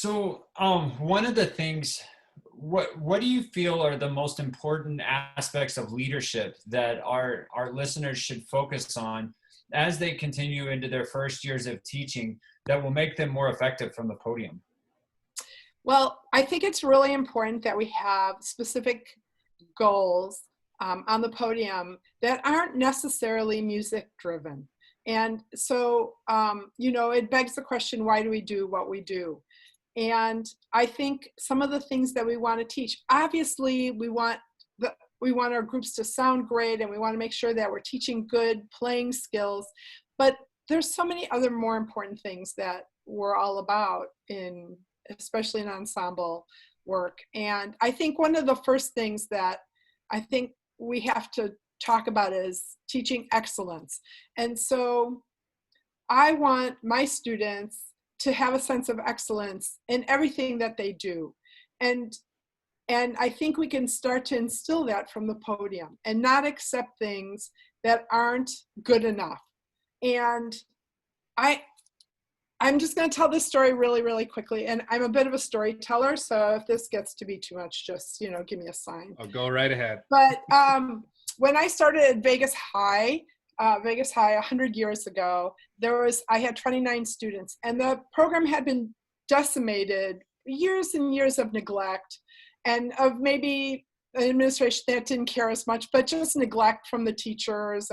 So, one of the things, what do you feel are the most important aspects of leadership that our listeners should focus on as they continue into their first years of teaching that will make them more effective from the podium? Well, I think it's really important that we have specific goals on the podium that aren't necessarily music driven. And so, it begs the question, why do we do what we do? And I think some of the things that we want to teach, obviously we want our groups to sound great, and we want to make sure that we're teaching good playing skills. But there's so many other more important things that we're all about, especially in ensemble work. And I think one of the first things that I think we have to talk about is teaching excellence. And so I want my students to have a sense of excellence in everything that they do. And I think we can start to instill that from the podium and not accept things that aren't good enough. And I'm just going to tell this story really, really quickly. And I'm a bit of a storyteller, so if this gets to be too much, just, give me a sign. I'll go right ahead. But when I started at Vegas High 100 years ago, I had 29 students, and the program had been decimated, years and years of neglect, and of maybe an administration that didn't care as much, but just neglect from the teachers.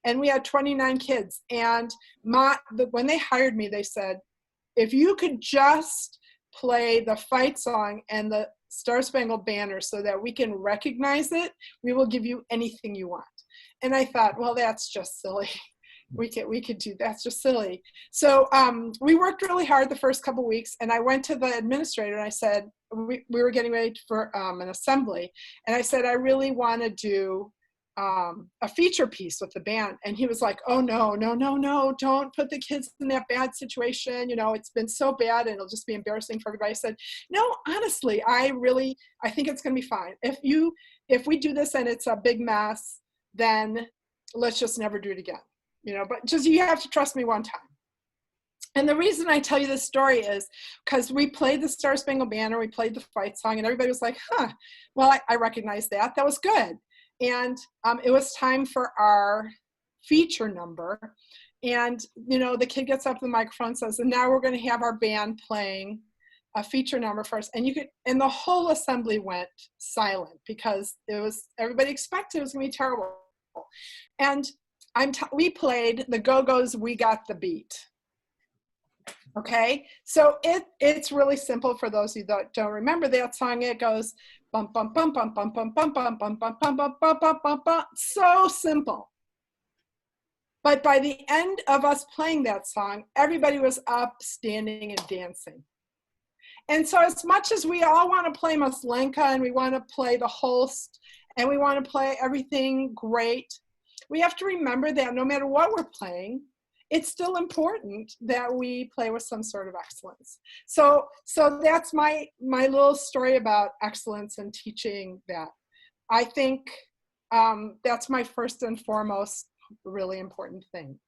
And we had 29 kids. And when they hired me, they said, if you could just play the fight song and the Star Spangled Banner so that we can recognize it, we will give you anything you want. And I thought, well, that's just silly. We could do, that's just silly. So we worked really hard the first couple of weeks, and I went to the administrator and I said, we were getting ready for an assembly. And I said, I really want to do a feature piece with the band. And he was like, oh, no, don't put the kids in that bad situation. It's been so bad and it'll just be embarrassing for everybody. I said, no, honestly, I think it's going to be fine. If we do this and it's a big mess, then let's just never do it again. But just, you have to trust me one time. And the reason I tell you this story is because we played the Star Spangled Banner, we played the fight song, and everybody was like, well, I recognize that. That was good. And it was time for our feature number. And, the kid gets up to the microphone and says, and now we're going to have our band playing a feature number first. And the whole assembly went silent because everybody expected it was going to be terrible. And we played the Go-Go's We Got the Beat. Okay, so it's really simple for those of you that don't remember that song. It goes bum bum bum bum bum bum bum bum bum bum bum bum bum bum bum bum. So simple. But by the end of us playing that song, everybody was up, standing, and dancing. And so as much as we all want to play Maslenka and we want to play the Holst and we want to play everything great, we have to remember that no matter what we're playing, it's still important that we play with some sort of excellence. So that's my little story about excellence and teaching that. I think that's my first and foremost really important thing.